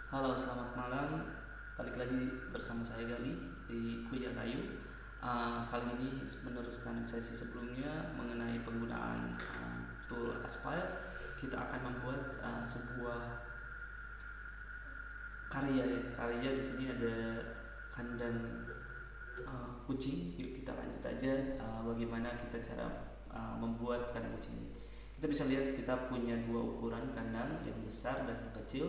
Halo, selamat malam. Balik lagi bersama saya Gali di Kuya Kayu. Kali ini meneruskan sesi sebelumnya mengenai penggunaan tool Aspire. Kita akan membuat sebuah karya ya. Karya di sini ada kandang kucing. Yuk kita lanjut aja bagaimana kita cara membuat kandang kucing ini. Kita bisa lihat kita punya dua ukuran kandang, yang besar dan yang kecil.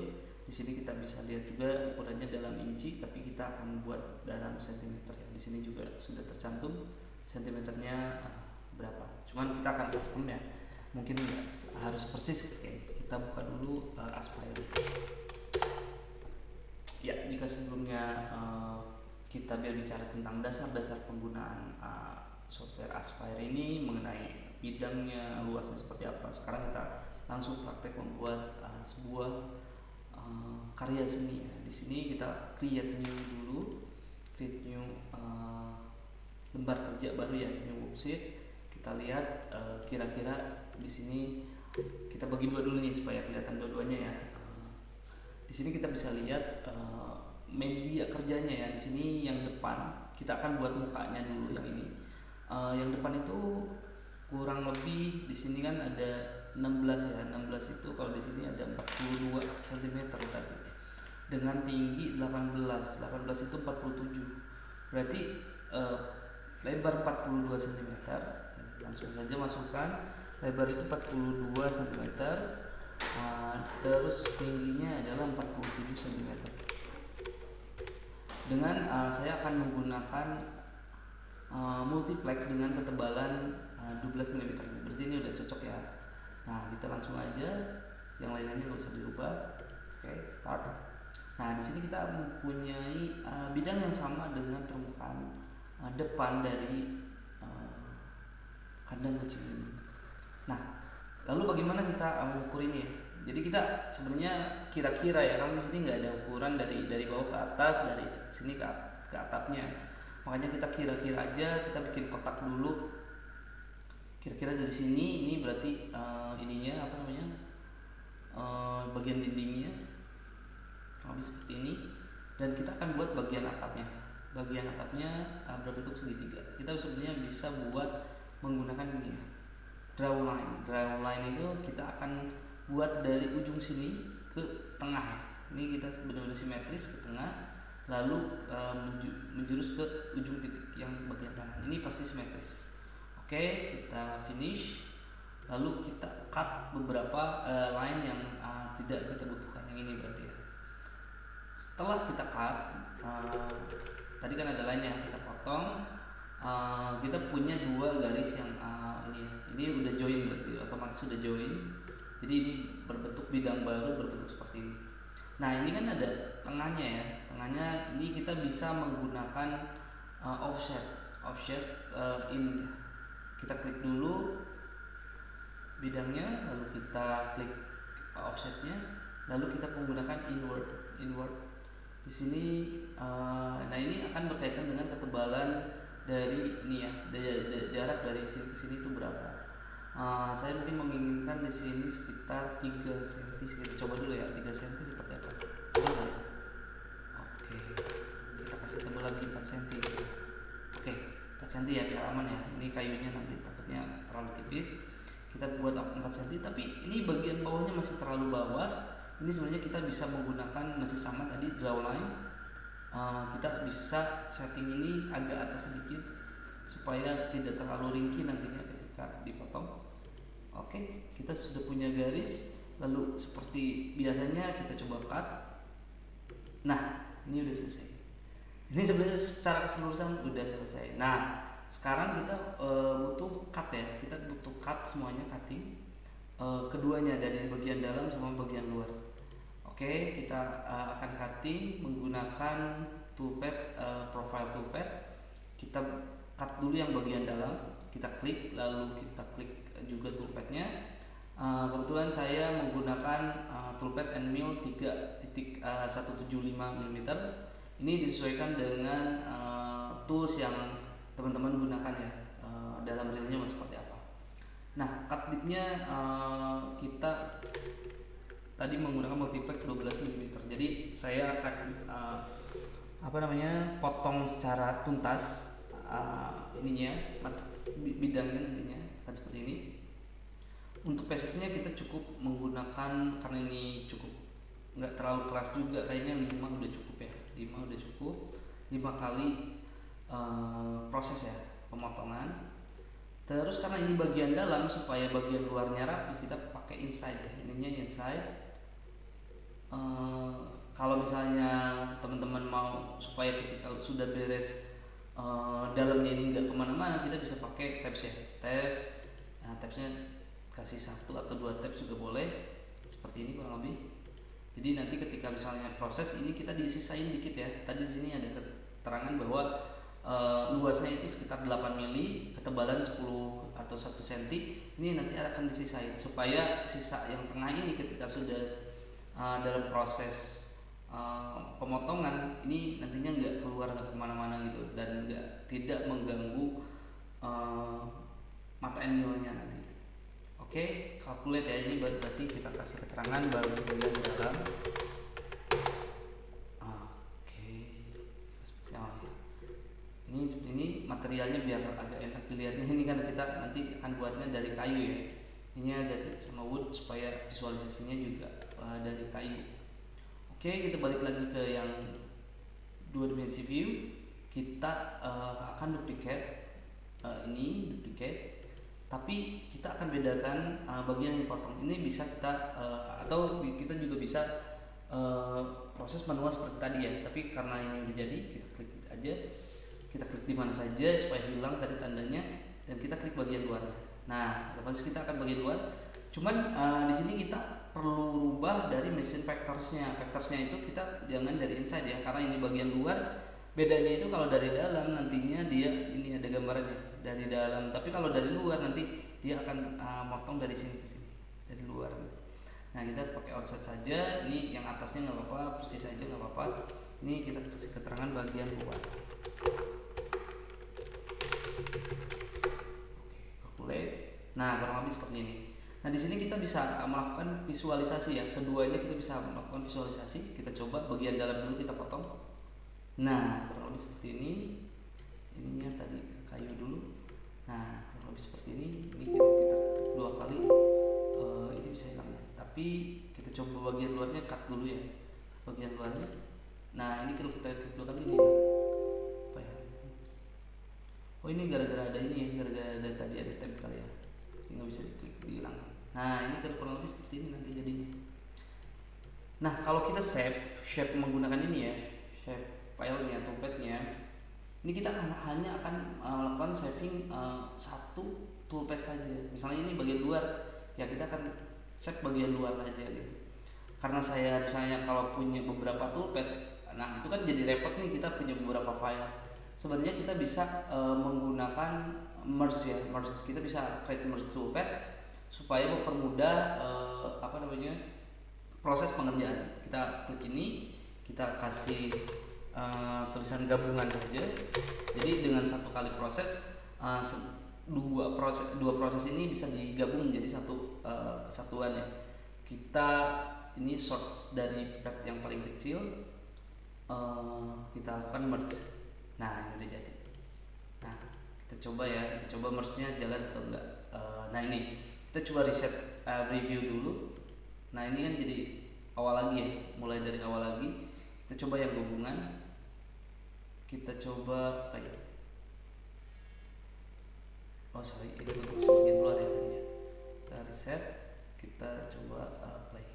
Di sini kita bisa lihat juga ukurannya dalam inci, tapi kita akan buat dalam sentimeter ya. Di sini juga sudah tercantum sentimeternya berapa. Cuman kita akan custom ya. Mungkin harus persis seperti ini. Kita buka dulu Aspire. Ya, jika sebelumnya kita bicara tentang dasar-dasar penggunaan software Aspire ini mengenai bidangnya, luasnya seperti apa. Sekarang kita langsung praktek membuat sebuah karya seni ya. Di sini kita create new dulu, create new lembar kerja baru ya, new worksheet. Kita lihat kira-kira di sini kita bagi dua dulu nih supaya kelihatan dua-duanya ya. Di sini kita bisa lihat media kerjanya ya. Di sini yang depan kita akan buat mukanya dulu yang ini. Yang depan itu kurang lebih di sini kan ada 16 ya. 16 itu kalau di sini ada 42 cm tadi. Dengan tinggi 18. 18 itu 47. Berarti lebar 42 cm. Langsung saja masukkan lebar itu 42 cm. Terus tingginya adalah 47 cm. Dengan saya akan menggunakan multiplex dengan ketebalan 12 mm. Berarti ini udah cocok ya. Nah, kita langsung aja, yang lainnya nggak usah dirubah. Oke, start. Nah, di sini kita mempunyai bidang yang sama dengan permukaan depan dari kandang kucing ini. Nah, lalu bagaimana kita mengukur ini ya? Jadi kita sebenarnya kira-kira ya, karena di sini nggak ada ukuran dari bawah ke atas, dari sini ke atapnya. Makanya kita kira-kira aja, kita bikin kotak dulu. Kira-kira dari sini ini berarti ininya apa namanya? Bagian dindingnya habis seperti ini, dan kita akan buat bagian atapnya. Bagian atapnya berbentuk segitiga. Kita sebenarnya bisa buat menggunakan ini ya, draw line. Draw line itu kita akan buat dari ujung sini ke tengah ya. Ini kita benar-benar simetris ke tengah, lalu menjurus ke ujung titik yang bagian kanan. Ini pasti simetris. Oke, kita finish. Lalu kita cut beberapa line yang tidak kita butuhkan. Yang ini berarti ya. Setelah kita cut, tadi kan ada line yang kita potong. Kita punya dua garis yang ini udah join, berarti otomatis sudah join. Jadi ini berbentuk bidang baru, berbentuk seperti ini. Nah, ini kan ada tengahnya ya. Tengahnya ini kita bisa menggunakan offset ini. Kita klik dulu bidangnya, lalu kita klik offsetnya, lalu kita menggunakan inward. Di sini nah ini akan berkaitan dengan ketebalan dari ini ya, jarak dari sini ke sini itu berapa. Saya mungkin menginginkan di sini sekitar 3 cm. Kita coba dulu ya, 3 cm seperti apa. Oke, kita kasih tebal lagi 4 cm. Oke, 4 cm ya, biar aman ya. Ini kayunya nanti takutnya terlalu tipis. Kita buat 4 cm, tapi ini bagian bawahnya masih terlalu bawah. Ini sebenarnya kita bisa menggunakan masih sama tadi draw line. Kita bisa setting ini agak atas sedikit supaya tidak terlalu ringkih nantinya ketika dipotong. Oke, kita sudah punya garis. Lalu seperti biasanya kita coba cut. Nah, ini udah selesai. Ini sebenarnya secara keseluruhan udah selesai. Nah, sekarang kita butuh cut ya. Kita butuh cut semuanya, cutting keduanya, dari bagian dalam sama bagian luar. Oke, kita akan cutting menggunakan toolpad, profile toolpad. Kita cut dulu yang bagian dalam, kita klik, lalu kita klik juga toolpadnya. Kebetulan saya menggunakan toolpad Enmill 3.175 mm. Ini disesuaikan dengan tools yang teman-teman gunakan ya, dalam realnya seperti apa. Nah, cut dipnya kita tadi menggunakan multiplex 12 mm. Jadi Jadi saya akan potong secara tuntas ininya bidangnya nantinya akan seperti ini. Untuk PSS-nya kita cukup menggunakan, karena ini cukup nggak terlalu keras juga, kayaknya 5 udah cukup ya, 5 udah cukup, 5 kali proses ya pemotongan. Terus karena ini bagian dalam, supaya bagian luarnya rapi, kita pakai inside ya, ininya inside. Kalau misalnya teman-teman mau supaya ketika sudah beres dalamnya ini nggak kemana-mana, kita bisa pakai tabs ya, tabs. Nah, tabsnya kasih 1 atau 2 tabs juga boleh, seperti ini kurang lebih. Jadi nanti ketika misalnya proses ini kita disisain dikit ya. Tadi di sini ada keterangan bahwa luasnya itu sekitar 8 mili, ketebalan 10 atau 1 cm. Ini nanti akan disisain supaya sisa yang tengah ini ketika sudah dalam proses pemotongan ini nantinya nggak keluar, nggak kemana-mana gitu, dan tidak mengganggu mata animalnya nanti. Oke, calculate ya, ini berarti kita kasih keterangan bagian dalam. Oke, oh ya. Ini materialnya biar agak enak dilihatnya. Ini kan kita nanti akan buatnya dari kayu ya. Ini agak sama wood supaya visualisasinya juga dari kayu. Oke, kita balik lagi ke yang 2 dimensi view. Kita akan duplicate ini duplicate, tapi kita akan bedakan bagian yang dipotong. Ini bisa kita atau kita juga bisa proses manual seperti tadi ya. Tapi karena ini udah jadi, kita klik aja. Kita klik di mana saja supaya hilang tadi tandanya, dan kita klik bagian luar. Nah, otomatis kita akan bagian luar. Cuman di sini kita perlu rubah dari machine vectorsnya. Vectorsnya itu kita jangan dari inside ya, karena ini bagian luar. Bedanya itu kalau dari dalam nantinya dia ini ada gambarnya dari dalam, tapi kalau dari luar nanti dia akan motong dari sini ke sini, dari luar. Nah, kita pakai offset saja. Ini yang atasnya nggak apa-apa, persis saja nggak apa-apa. Ini kita kasih keterangan bagian luar. Oke, calculate. Nah, kurang lebih seperti ini. Nah, di sini kita bisa melakukan visualisasi ya. Keduanya kita bisa melakukan visualisasi. Kita coba bagian dalam dulu kita potong. Nah, kurang lebih seperti ini. Ininya tadi kayu dulu. Nah, kurang lebih seperti ini. Ini kita 2 kali. Ini bisa hilang ya. Tapi kita coba bagian luarnya, cut dulu ya. Bagian luarnya. Nah, ini kalau kita klik 2 kali ini. Apa ya? Oh, ini gara-gara ada ini ya. Gara-gara ada tadi ada tab kali ya. Ini nggak bisa diklik, dihilangkan. Nah, ini kurang lebih seperti ini nanti jadinya. Nah, kalau kita shape menggunakan ini ya, shape filenya, toolpad-nya, ini kita hanya akan melakukan saving 1 toolpad saja. Misalnya ini bagian luar, ya kita akan save bagian luar saja gitu. Karena saya misalnya kalau punya beberapa toolpad, nah itu kan jadi repot nih, kita punya beberapa file. Sebenarnya kita bisa menggunakan merge ya, kita bisa create merge toolpad supaya mempermudah proses pengerjaan. Kita klik ini, kita kasih tulisan gabungan saja. Jadi dengan 1 kali proses, dua proses ini bisa digabung menjadi 1 kesatuan ya. Kita ini source dari path yang paling kecil, kita lakukan merge. Nah, ini udah jadi. Nah, kita coba ya, kita coba merge-nya jalan atau enggak. Nah, ini kita coba reset review dulu. Nah, ini kan jadi awal lagi ya, mulai dari awal lagi. Kita coba yang gabungan. Kita coba play. Oh sorry, ini bagian luar ya tadinya. Kita reset, kita coba play.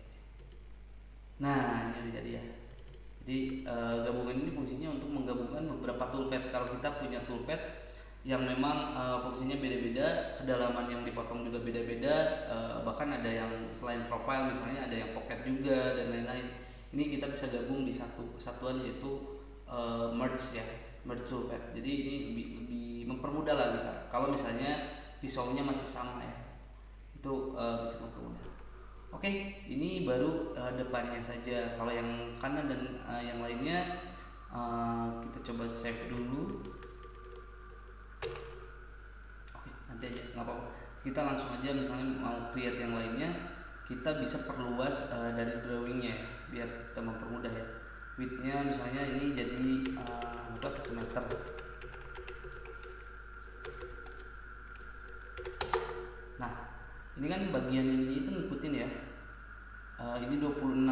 Nah, ini udah jadi ya. Jadi gabungan ini fungsinya untuk menggabungkan beberapa toolpad. Kalau kita punya toolpad yang memang fungsinya beda-beda, kedalaman yang dipotong juga beda-beda, bahkan ada yang selain profile misalnya ada yang pocket juga dan lain-lain. Ini kita bisa gabung di satu kesatuan, yaitu merge ya, merge toolpad. Jadi ini lebih mempermudah lah kita. Kalau misalnya pisaunya masih sama ya, itu bisa mempermudah. Oke, ini baru depannya saja. Kalau yang kanan dan yang lainnya kita coba save dulu. Oke, nanti aja nggak apa-apa. Kita langsung aja misalnya mau create yang lainnya, kita bisa perluas dari drawingnya. biar kita mempermudah ya. Widthnya misalnya ini jadi 1 meter. Nah ini kan bagian ini itu ngikutin ya. Ini 26,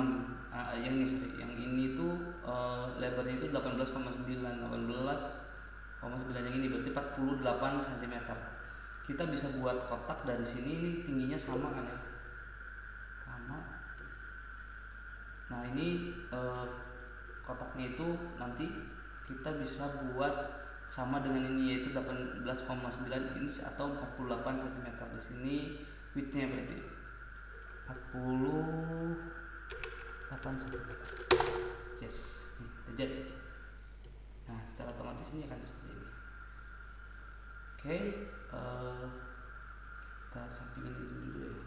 yang ini tuh lebarnya itu 18,9 yang ini berarti 48 cm. Kita bisa buat kotak dari sini, ini tingginya sama kan ya, sama. Nah ini kotaknya itu nanti kita bisa buat sama dengan ini, yaitu 18,9 inch atau 48 cm. Di sini widthnya berarti 48 cm. Yes, udah jadi. Nah secara otomatis ini akan seperti ini. Oke, kita sampingin ini dulu ya.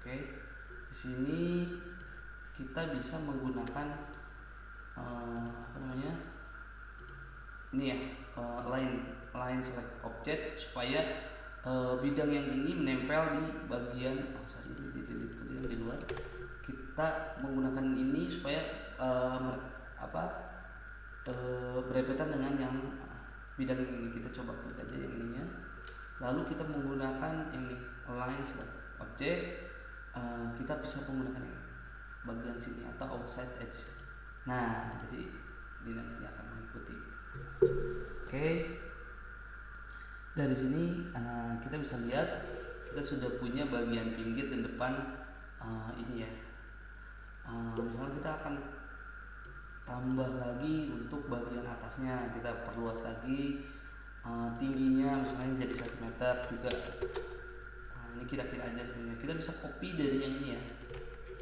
Oke, di sini kita bisa menggunakan ini ya, line select object supaya bidang yang ini menempel di bagian di luar. Kita menggunakan ini supaya berhadapan dengan yang bidang yang ini. Kita coba klik aja yang ininya, lalu kita menggunakan yang ini line select object. Kita bisa menggunakan yang bagian sini atau outside edge. Nah jadi ini nanti akan mengikuti. Oke. Dari sini kita bisa lihat kita sudah punya bagian pinggir dan depan ini ya. Misalnya kita akan tambah lagi untuk bagian atasnya, kita perluas lagi tingginya misalnya jadi 1 meter juga. Ini kira-kira aja sebenarnya. Kita bisa copy dari yang ini ya.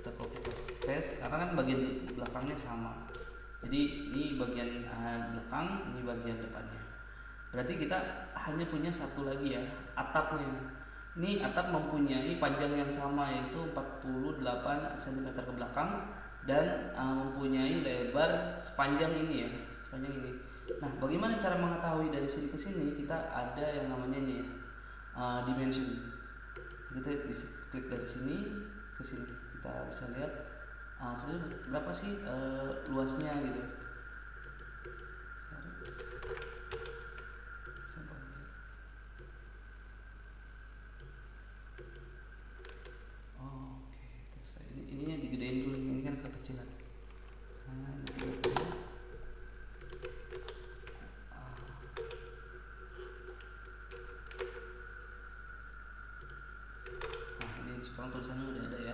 Kita copy paste karena kan bagian belakangnya sama. Jadi ini bagian belakang, ini bagian depannya. Berarti kita hanya punya satu lagi ya, atapnya. Ini atap mempunyai panjang yang sama, yaitu 48 cm ke belakang dan mempunyai lebar sepanjang ini ya, sepanjang ini. Nah, bagaimana cara mengetahui dari sini ke sini? Kita ada yang namanya ini ya, dimension. Kita bisa klik dari sini ke sini, kita bisa lihat sebenarnya berapa sih luasnya gitu. Ininya digedein dulu, ini kan kekecilan. Ini sekarang tulisannya udah ada ya.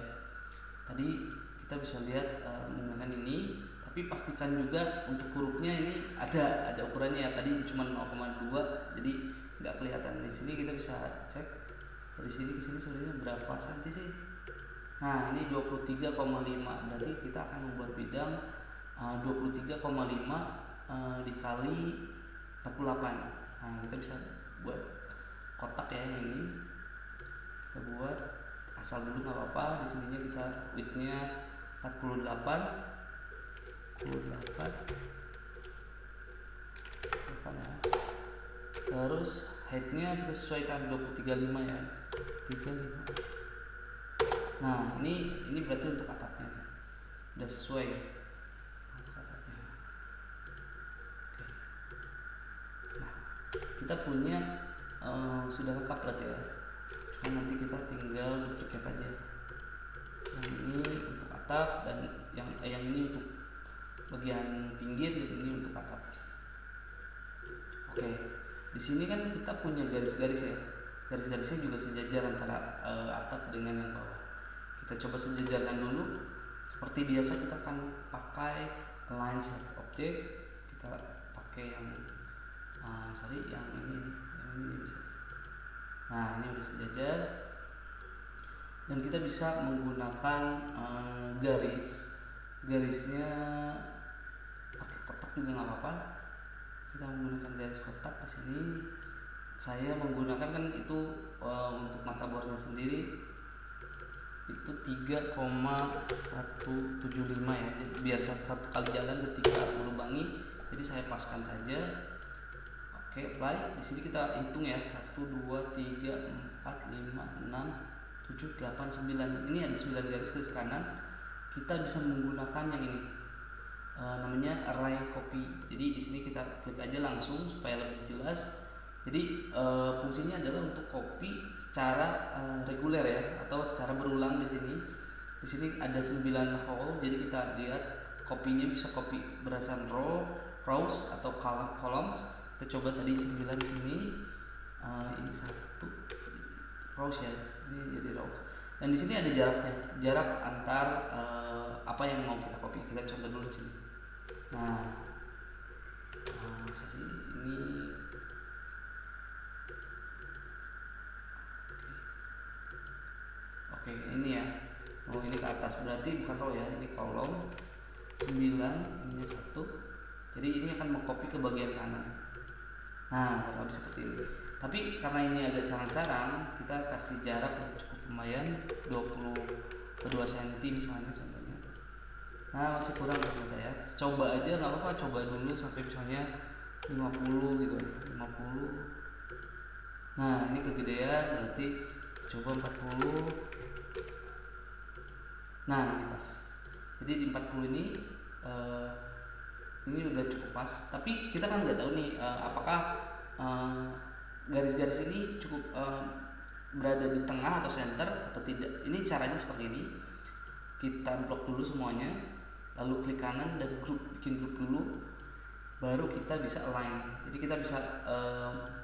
Tadi kita bisa lihat menggunakan ini, tapi pastikan juga untuk hurufnya ini ada ukurannya ya. Tadi cuma 0,2, jadi nggak kelihatan. Di sini kita bisa cek dari sini ke sini sebenarnya berapa senti sih. Nah ini 23,5, berarti kita akan membuat bidang 23,5 dikali 48. Nah kita bisa buat kotak ya, yang ini kita buat asal dulu nggak apa-apa. Di sininya kita widthnya 48 ya. Terus heightnya kita sesuaikan 23,5 ya, 35. Nah ini berarti untuk atapnya udah sesuai untuk atapnya. Oke. Nah kita punya sudah lengkap berarti ya. Cuma nanti kita tinggal duplicate aja. Yang ini untuk atap dan yang ini untuk bagian pinggir, dan ini untuk atap. Oke. Di sini kan kita punya garis-garis ya. Garis-garisnya juga sejajar antara atap dengan yang bawah. Kita coba sejajarkan dulu. Seperti biasa kita akan pakai line select object. Kita pakai yang yang ini bisa. Nah ini udah sejajar dan kita bisa menggunakan garisnya pakai kotak juga nggak apa-apa. Kita menggunakan garis kotak di sini. Saya menggunakan kan itu untuk mata bornya sendiri itu 3,175 ya, jadi biar satu kali jalan ketika melubangi, jadi saya paskan saja. Oke, apply. Di sini kita hitung ya, 1 2 3 4 5 6 7, 8, 9. Ini ada 9 garis ke kanan. Kita bisa menggunakan yang ini, namanya array copy. Jadi di sini kita klik aja langsung supaya lebih jelas. Jadi fungsinya adalah untuk copy secara reguler ya, atau secara berulang di sini. Di sini ada 9 hole, jadi kita lihat copy-nya bisa copy berdasarkan rows atau columns. Kita coba tadi 9 di sini. Ini 1 rows ya, ini jadi rows. Dan di sini ada jaraknya, jarak antar apa yang mau kita copy. Kita coba dulu di sini. Nah, sorry, ini oke, ini ya. Oh, ini ke atas, berarti bukan row ya, ini kolom. 9, ini 1. Jadi ini akan mengcopy ke bagian kanan. Nah, kurang lebih seperti ini. Tapi karena ini agak carang-carang, kita kasih jarak yang cukup lumayan, 20 atau 2 cm misalnya contohnya. Nah, masih kurang ternyata ya. Coba aja nggak apa-apa, coba dulu sampai misalnya 50 gitu, 50. Nah, ini kegedean, berarti coba 40. Nah, ini pas. Jadi di 40 ini udah cukup pas. Tapi kita kan nggak tahu nih apakah garis-garis ini cukup berada di tengah atau center atau tidak. Ini caranya seperti ini. Kita blok dulu semuanya, lalu klik kanan dan bikin grup dulu, baru kita bisa align. Jadi kita bisa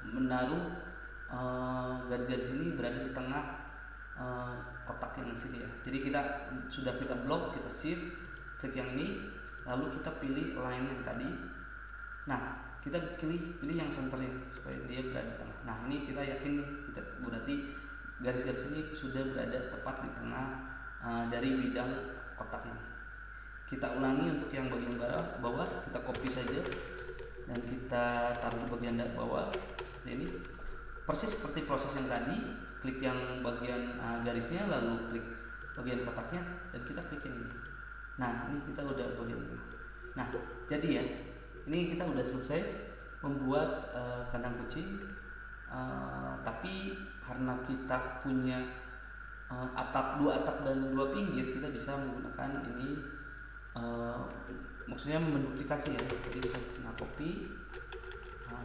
menaruh garis-garis ini berada di tengah kotak yang di sini ya. Jadi kita blok, kita shift, klik yang ini, lalu kita pilih line yang tadi. Nah, kita pilih yang center ini supaya dia berada di tengah. Nah, ini kita yakin nih, kita berarti garis-garis ini sudah berada tepat di tengah dari bidang kotak ini. Kita ulangi untuk yang bagian bawah, kita copy saja dan kita taruh di bagian bawah seperti ini. Persis seperti proses yang tadi, klik yang bagian garisnya, lalu klik bagian kotaknya dan kita klik ini. Nah, ini kita udah bagian tengah. Nah, jadi ya, ini kita udah selesai membuat kandang kucing. Tapi karena kita punya dua atap dan 2 pinggir, kita bisa menggunakan ini, maksudnya menduplikasi ya. Jadi kita tinggal copy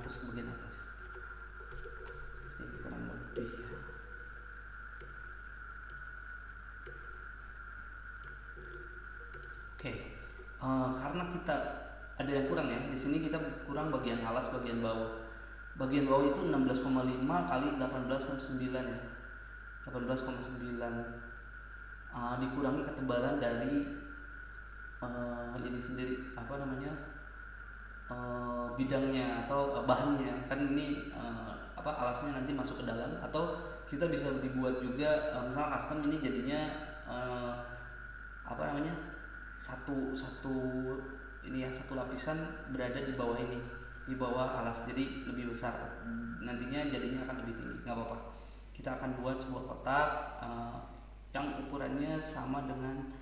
terus ke bagian atas. Seperti ini kurang lebih ya. Oke, karena kita ada yang kurang ya. Di sini kita kurang bagian alas bagian bawah. Bagian bawah itu 16,5 kali 18,9 ya. 18,9 dikurangi ketebalan dari ini sendiri, apa namanya, bidangnya atau bahannya. Kan ini alasnya nanti masuk ke dalam, atau kita bisa dibuat juga misalnya custom ini jadinya satu ini ya, satu lapisan berada di bawah ini, di bawah alas, jadi lebih besar nantinya, jadinya akan lebih tinggi. Nggak apa-apa, kita akan buat sebuah kotak yang ukurannya sama dengan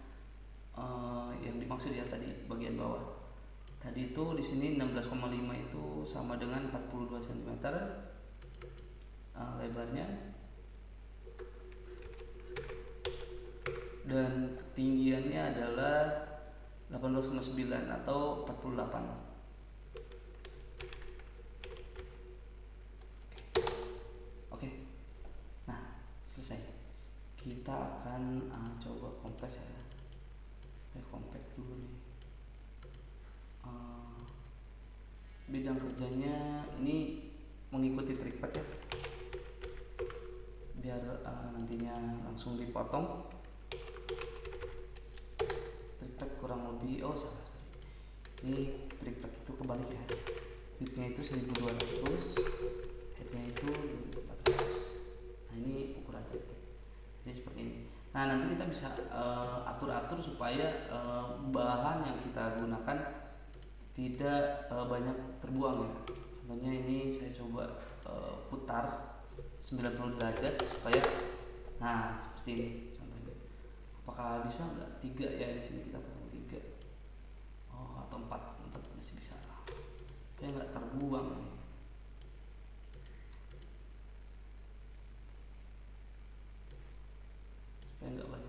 yang dimaksud ya tadi bagian bawah. Tadi itu di sini 16,5 itu sama dengan 42 cm lebarnya, dan ketinggiannya adalah 18,9 atau 48. Oke. Nah, selesai. Kita akan coba kompres ya. Compact dulu nih. Bidang kerjanya ini mengikuti trackpad ya, biar nantinya langsung dipotong. Trackpad kurang lebih, salah. Ini trackpad itu kebalik ya. Widthnya itu 1200, headnya itu 2400. Nah, ini ukuran trackpad. Jadi seperti ini. Nah, nanti kita bisa atur-atur supaya bahan yang kita gunakan tidak banyak terbuang ya. Contohnya ini saya coba putar 90 derajat supaya, nah seperti ini contohnya. Apakah bisa nggak 3 ya, di sini kita potong 3 atau 4 masih bisa, supaya nggak terbuang nih.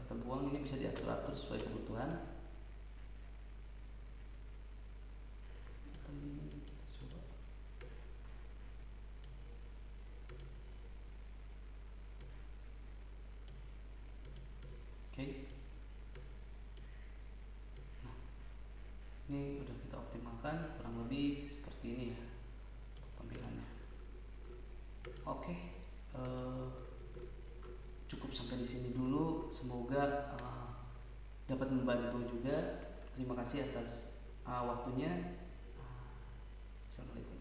kita buang ini bisa diatur-atur sesuai kebutuhan. Coba. Oke. Nah, ini udah kita optimalkan, kurang lebih seperti ini ya tampilannya. Oke, cukup sampai di sini dulu. Semoga dapat membantu juga. Terima kasih atas waktunya. Assalamualaikum.